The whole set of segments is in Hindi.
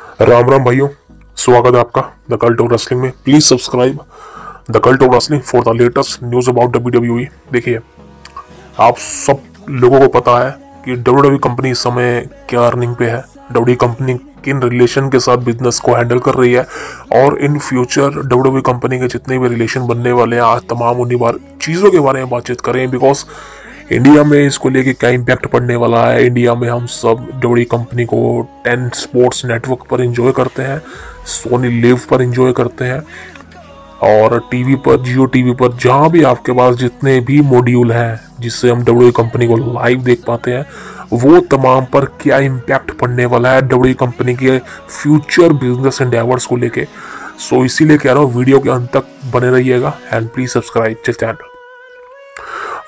राम राम भाइयों, स्वागत है आपका द कल्ट ऑफ रेसलिंग में। Please subscribe the cult of wrestling for the latest news about WWE। देखिए, आप सब लोगों को पता है कि WWE कंपनी इस समय क्या अर्निंग पे है, WWE कंपनी किन रिलेशन के साथ बिजनेस को हैंडल कर रही है, और इन फ्यूचर WWE कंपनी के जितने भी रिलेशन बनने वाले हैं, आज तमाम उन्हीं चीज़ों के बारे में बातचीत करें। बिकॉज इंडिया में इसको लेके क्या इम्पैक्ट पड़ने वाला है। इंडिया में हम सब WWE कंपनी को 10 स्पोर्ट्स नेटवर्क पर एंजॉय करते हैं, सोनी लिव पर एंजॉय करते हैं, और टीवी पर, जियो टीवी पर, जहाँ भी आपके पास जितने भी मॉड्यूल हैं जिससे हम WWE कंपनी को लाइव देख पाते हैं, वो तमाम पर क्या इम्पैक्ट पड़ने वाला है WWE कंपनी के फ्यूचर बिजनेस एंडेवर्स को लेके। सो इसीलिए कह रहा हूँ, वीडियो के अंत तक बने रहिएगा and please subscribe to channel.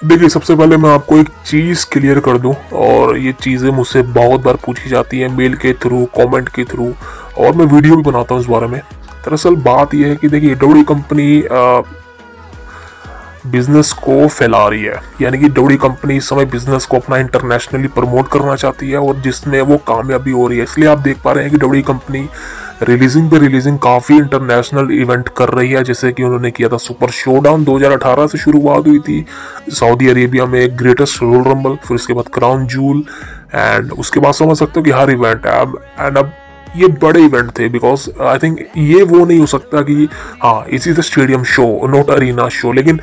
देखिए, सबसे पहले मैं आपको एक चीज़ क्लियर कर दूं, और ये चीज़ें मुझसे बहुत बार पूछी जाती हैं मेल के थ्रू, कमेंट के थ्रू, और मैं वीडियो भी बनाता हूँ इस बारे में। दरअसल बात यह है कि देखिए, WWE कंपनी बिजनेस को फैला रही है, यानी कि WWE कंपनी इस समय बिजनेस को अपना इंटरनेशनली प्रमोट करना चाहती है, और जिसमें वो कामयाबी हो रही है। इसलिए आप देख पा रहे हैं कि WWE कंपनी रिलीजिंग काफ़ी इंटरनेशनल इवेंट कर रही है। जैसे कि उन्होंने किया था सुपर शोडाउन, 2018 से शुरुआत हुई थी सऊदी अरेबिया में, ग्रेटेस्ट रोयल रंबल, फिर उसके बाद क्राउन जूल, एंड उसके बाद समझ सकते हो कि हर इवेंट है अब ये बड़े इवेंट थे। बिकॉज आई थिंक ये वो नहीं हो सकता कि हाँ it is the stadium show not arena show, लेकिन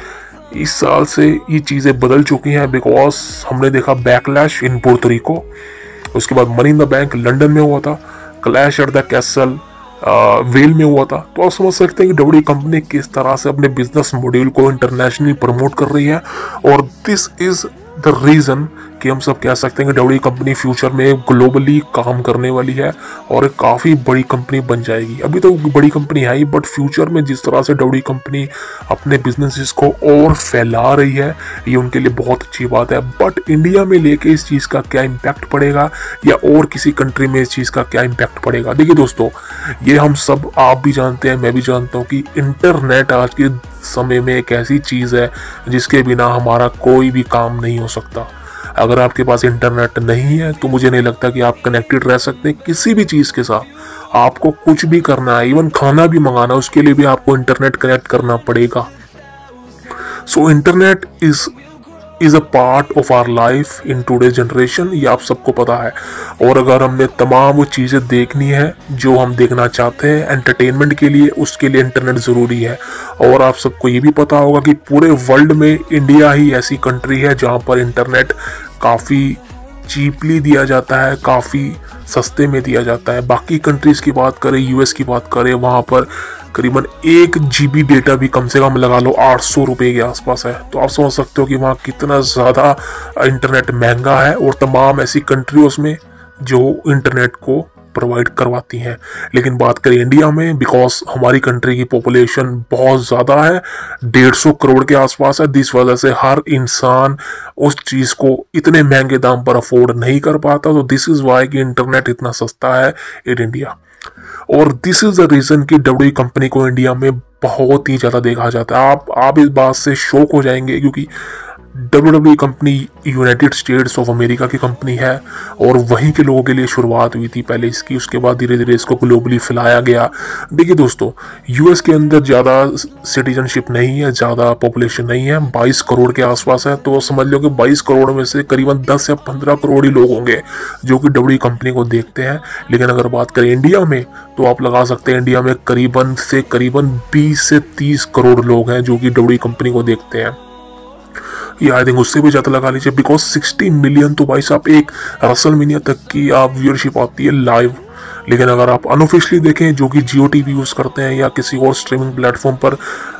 इस साल से ये चीज़ें बदल चुकी हैं। बिकॉज हमने देखा बैकलैश इन पोर्टोरिको, उसके बाद money in the bank London में हुआ था, clash at the castle well में हुआ था। तो आप समझ सकते हैं कि WWE कंपनी किस तरह से अपने बिजनेस मॉड्यूल को इंटरनेशनली प्रमोट कर रही है, और दिस इज द रीजन कि हम सब कह सकते हैं कि WWE कंपनी फ्यूचर में ग्लोबली काम करने वाली है और एक काफ़ी बड़ी कंपनी बन जाएगी। अभी तो बड़ी कंपनी है ही, बट फ्यूचर में जिस तरह से WWE कंपनी अपने बिजनेसेस को और फैला रही है, ये उनके लिए बहुत अच्छी बात है। बट इंडिया में लेके इस चीज़ का क्या इम्पैक्ट पड़ेगा, या और किसी कंट्री में इस चीज़ का क्या इम्पैक्ट पड़ेगा। देखिए दोस्तों, ये हम सब, आप भी जानते हैं, मैं भी जानता हूँ कि इंटरनेट आज के समय में एक ऐसी चीज़ है जिसके बिना हमारा कोई भी काम नहीं हो सकता। अगर आपके पास इंटरनेट नहीं है तो मुझे नहीं लगता कि आप कनेक्टेड रह सकते किसी भी चीज़ के साथ। आपको कुछ भी करना है, इवन खाना भी मंगाना, उसके लिए भी आपको इंटरनेट कनेक्ट करना पड़ेगा। So internet is a part of our life in today generation, ये आप सबको पता है। और अगर हमने तमाम वो चीज़ें देखनी है जो हम देखना चाहते हैं एंटरटेनमेंट के लिए, उसके लिए इंटरनेट ज़रूरी है। और आप सबको ये भी पता होगा कि पूरे वर्ल्ड में इंडिया ही ऐसी कंट्री है जहाँ पर इंटरनेट काफ़ी चीपली दिया जाता है, काफ़ी सस्ते में दिया जाता है। बाकी कंट्रीज़ की बात करें, यूएस की बात करें, वहाँ पर करीबन 1 GB डेटा भी कम से कम लगा लो 800 रुपये के आसपास है। तो आप समझ सकते हो कि वहाँ कितना ज़्यादा इंटरनेट महंगा है, और तमाम ऐसी कंट्री उसमें जो इंटरनेट को प्रोवाइड करवाती हैं। लेकिन बात करें इंडिया में, बिकॉज हमारी कंट्री की पॉपुलेशन बहुत ज़्यादा है, 150 करोड़ के आसपास है, जिस वजह से हर इंसान उस चीज़ को इतने महंगे दाम पर अफोर्ड नहीं कर पाता। तो दिस इज़ वाई कि इंटरनेट इतना सस्ता है इन इंडिया, और दिस इज द रीजन कि WWE कंपनी को इंडिया में बहुत ही ज़्यादा देखा जाता है। आप इस बात से शॉक हो जाएंगे, क्योंकि WWE company United states of America की कंपनी है, और वहीं के लोगों के लिए शुरुआत हुई थी पहले इसकी, उसके बाद धीरे धीरे इसको ग्लोबली फैलाया गया। देखिए दोस्तों, यूएस के अंदर ज़्यादा सिटीजनशिप नहीं है, ज़्यादा पॉपुलेशन नहीं है, 22 करोड़ के आसपास है। तो समझ लो कि 22 करोड़ में से करीबन 10 या 15 करोड़ ही लोग होंगे जो कि WWE कंपनी को देखते हैं। लेकिन अगर बात करें इंडिया में, तो आप लगा सकते हैं इंडिया में करीबन 20 से 30 करोड़ लोग हैं जो कि WWE कंपनी को देखते हैं, या आई थिंक उससे भी ज़्यादा लगा लीजिए। बिकॉज 60 मिलियन तो भाई साहब एक रसलमेनिया तक की आप व्यूअरशिप आती है लाइव। लेकिन अगर आप अनऑफिशियली देखें, जो कि जियो टीवी यूज़ करते हैं या किसी और स्ट्रीमिंग प्लेटफॉर्म पर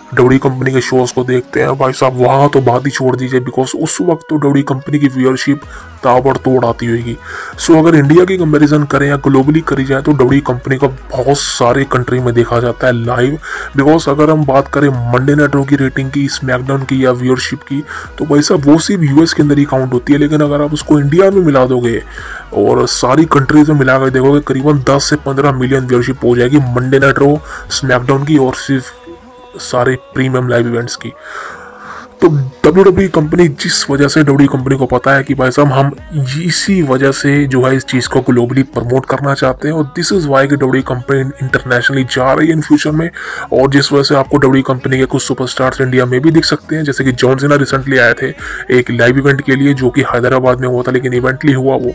WWE कंपनी के शोज़ को देखते हैं, भाई साहब वहाँ तो बात ही छोड़ दीजिए। बिकॉज उस वक्त तो WWE कंपनी की व्यूअरशिप ताबड़तोड़ आती होगी। सो अगर इंडिया की कंपैरिजन करें या ग्लोबली करी जाए, तो WWE कंपनी का बहुत सारे कंट्री में देखा जाता है लाइव। बिकॉज अगर हम बात करें मंडे नाइट रॉ की रेटिंग की, स्मैकडाउन की या व्यूअरशिप की, तो भाई साहब वो सिर्फ यूएस के अंदर ही काउंट होती है। लेकिन अगर आप उसको इंडिया में मिला दोगे और सारी कंट्रीज में मिला कर देखोगे, करीबन 10 से 15 मिलियन व्यूअरशिप हो जाएगी मंडे नाइट रॉ, स्मैकडाउन की, और सिर्फ सारे प्रीमियम लाइव इवेंट्स की। तो WWE कंपनी, जिस वजह से WWE कंपनी को पता है कि भाई साहब हम इसी वजह से जो है इस चीज़ को ग्लोबली प्रमोट करना चाहते हैं, और दिस इज़ वाई कि WWE कंपनी इंटरनेशनली जा रही है इन फ्यूचर में। और जिस वजह से आपको WWE कंपनी के कुछ सुपरस्टार्स इंडिया में भी दिख सकते हैं, जैसे कि जॉन सीना रिसेंटली आए थे एक लाइव इवेंट के लिए, जो कि हैदराबाद में हुआ था, लेकिन इवेंटली हुआ वो।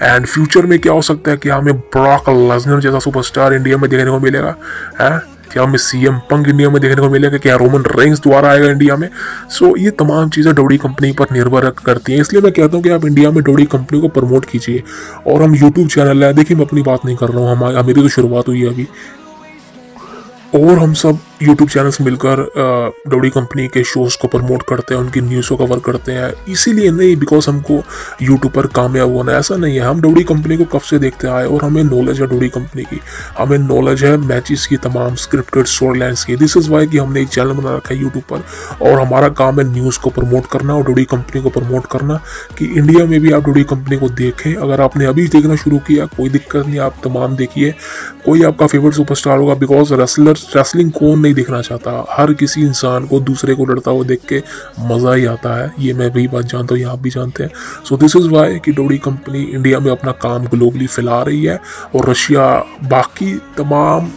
एंड फ्यूचर में क्या हो सकता है कि हमें ब्रॉक लेसनर जैसा सुपरस्टार इंडिया में देखने को मिलेगा है, क्या हमें CM पंक इंडिया में देखने को मिलेगा, क्या रोमन रेंस दोबारा आएगा इंडिया में। सो ये तमाम चीज़ें WWE कंपनी पर निर्भर करती हैं, इसलिए मैं कहता हूँ कि आप इंडिया में WWE कंपनी को प्रमोट कीजिए। और हम यूट्यूब चैनल है, देखिए मैं अपनी बात नहीं कर रहा हूँ, मेरी तो शुरुआत हुई है अभी, और हम सब यूट्यूब चैनल्स मिलकर WWE कंपनी के शोज़ को प्रमोट करते हैं, उनकी न्यूज़ को कवर करते हैं। इसीलिए नहीं बिकॉज हमको यूट्यूब पर कामयाब होना है, ऐसा नहीं है। हम WWE कंपनी को कब से देखते आए और हमें नॉलेज है WWE कंपनी की, हमें नॉलेज है मैचेस की, तमाम स्क्रिप्टेड स्टोरी लाइन्स की। दिस इज़ वाई कि हमने एक चैनल बना रखा है यूट्यूब पर, और हमारा काम है न्यूज़ को प्रमोट करना और WWE कंपनी को प्रमोट करना, कि इंडिया में भी आप WWE कंपनी को देखें। अगर आपने अभी देखना शुरू किया कोई दिक्कत नहीं, आप तमाम देखिए। कोई आपका फेवरेट सुपरस्टार होगा, बिकॉज रेसलिंग कौन नहीं देखना चाहता, हर किसी इंसान को दूसरे को लड़ता हुआ देख के मज़ा ही आता है। ये मैं भी बात जानता हूँ, ये आप भी जानते हैं। सो दिस इज़ वाई कि WWE कंपनी इंडिया में अपना काम ग्लोबली फैला रही है, और रशिया, बाकी तमाम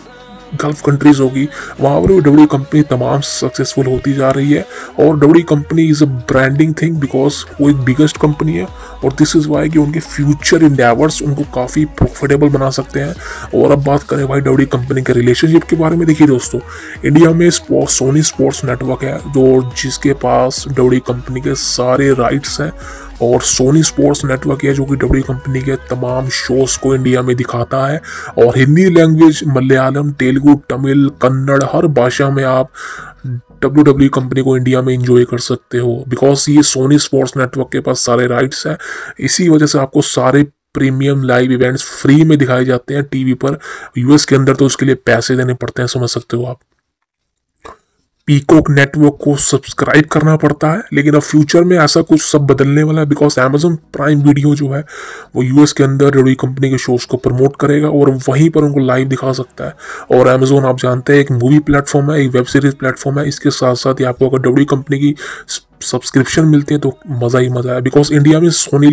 गल्फ कंट्रीज होगी, वहाँ पर भी WWE कंपनी तमाम सक्सेसफुल होती जा रही है। और WWE company is a branding thing, because वो एक बिगेस्ट कंपनी है, और दिस इज़ वाई कि उनके फ्यूचर इंडेवर्स उनको काफ़ी प्रॉफिटेबल बना सकते हैं। और अब बात करें भाई WWE कंपनी के रिलेशनशिप के बारे में, देखिए दोस्तों, इंडिया में सोनी स्पोर्ट्स नेटवर्क है, जो जिसके पास WWE कंपनी के सारे राइट्स हैं, और सोनी स्पोर्ट्स नेटवर्क है जो कि WWE कंपनी के तमाम शोज़ को इंडिया में दिखाता है। और हिंदी लैंग्वेज, मलयालम, तेलुगु, तमिल, कन्नड़, हर भाषा में आप WWE कंपनी को इंडिया में एंजॉय कर सकते हो, बिकॉज ये सोनी स्पोर्ट्स नेटवर्क के पास सारे राइट्स हैं। इसी वजह से आपको सारे प्रीमियम लाइव इवेंट्स फ्री में दिखाए जाते हैं टीवी पर। US के अंदर तो उसके लिए पैसे देने पड़ते हैं, समझ सकते हो आप। पीकॉक नेटवर्क को सब्सक्राइब करना पड़ता है, लेकिन अब फ्यूचर में ऐसा कुछ सब बदलने वाला है, बिकॉज Amazon प्राइम वीडियो जो है वो US के अंदर WWE कंपनी के शोज़ को प्रमोट करेगा, और वहीं पर उनको लाइव दिखा सकता है। और Amazon आप जानते हैं एक मूवी प्लेटफॉर्म है, एक वेब सीरीज प्लेटफॉर्म है, इसके साथ साथ ही आपको अगर WWE कंपनी की सब्सक्रिप्शन मिलती है तो मज़ा ही मज़ा है। बिकॉज इंडिया में सोनी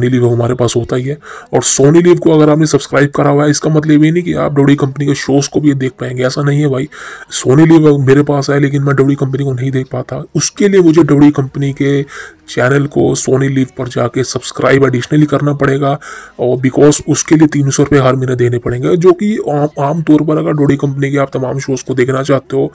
लिव हमारे पास होता ही है, और सोनी लिव को अगर आपने सब्सक्राइब करा हुआ है, इसका मतलब ये नहीं कि आप WWE कंपनी के शोज़ को भी देख पाएंगे, ऐसा नहीं है भाई। सोनी लिव मेरे पास है, लेकिन मैं WWE कंपनी को नहीं देख पाता, उसके लिए मुझे WWE कंपनी के चैनल को सोनी लिव पर जाके सब्सक्राइब एडिशनली करना पड़ेगा, और बिकॉज उसके लिए 300 रुपये हर महीने देने पड़ेंगे, जो कि आम तौर पर अगर WWE कंपनी के आप तमाम शोज़ को देखना चाहते हो,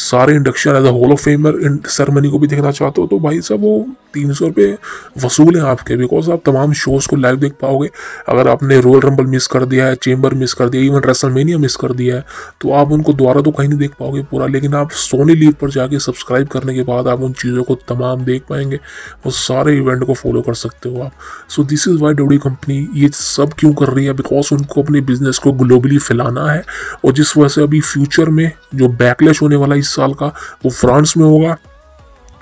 सारे induction as a hall of famer ceremony को भी देखना चाहते हो, तो भाई साहब वो 300 रुपये वसूल हैं आपके, बिकॉज आप तमाम शोज़ को लाइव देख पाओगे। अगर आपने रॉयल रंबल मिस कर दिया है, चेंबर मिस कर दिया, इवन रेसलमेनिया मिस कर दिया है, तो आप उनको दोबारा तो कहीं नहीं देख पाओगे पूरा, लेकिन आप सोनी लिव पर जाके सब्सक्राइब करने के बाद आप उन चीज़ों को तमाम देख पाएंगे, वो सारे इवेंट को फॉलो कर सकते हो आप। So this is why WWE company ये सब क्यों कर रही है, बिकॉज उनको अपने बिजनेस को ग्लोबली फैलाना है। और जिस वजह से अभी फ्यूचर में जो बैकलैश होने वाला इस साल का, वो फ्रांस में होगा,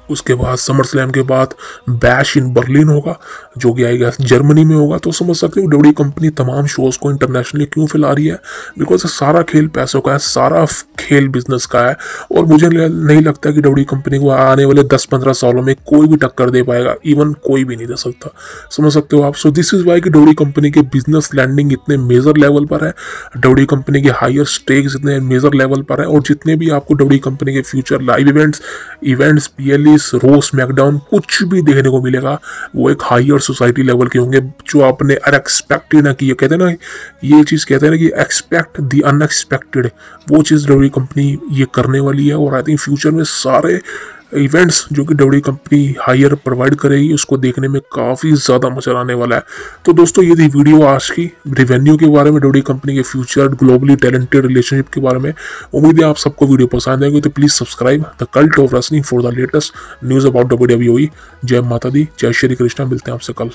उसके बाद समर स्लैम के बाद बैश इन बर्लिन होगा, जो कि आएगा जर्मनी में होगा। तो समझ सकते हो WWE कंपनी तमाम शोज़ को इंटरनेशनली क्यों फैला रही है, बिकॉज सारा खेल पैसों का है, सारा खेल बिजनेस का है। और मुझे नहीं लगता कि WWE कंपनी को आने वाले 10-15 सालों में कोई भी टक्कर दे पाएगा, इवन कोई भी नहीं दे सकता, समझ सकते हो आप। सो दिस इज़ वाई कि WWE कंपनी के बिजनेस लैंडिंग इतने मेजर लेवल पर है, WWE कंपनी के हायर स्टेक्स इतने मेजर लेवल पर है, और जितने भी आपको WWE कंपनी के फ्यूचर लाइव इवेंट्स PLE रो, स्मैकडाउन कुछ भी देखने को मिलेगा, वो एक हायर सोसाइटी लेवल के होंगे, जो आपने अनएक्सपेक्टेड ना किया, कहते हैं ना, ये चीज़ कहते हैं ना कि एक्सपेक्ट द अनएक्सपेक्टेड, वो चीज़ WWE कंपनी ये करने वाली है। और आई थिंक फ्यूचर में सारे इवेंट्स जो कि WWE कंपनी हायर प्रोवाइड करेगी, उसको देखने में काफ़ी ज़्यादा मजा आने वाला है। तो दोस्तों ये थी वीडियो आज की रेवेन्यू के बारे में, WWE कंपनी के फ्यूचर, ग्लोबली टैलेंटेड रिलेशनशिप के बारे में। उम्मीद है आप सबको वीडियो पसंद आएगी, तो please subscribe the cult of wrestling for the latest news about WWE। जय माता दी, जय श्री कृष्णा, मिलते हैं आपसे कल।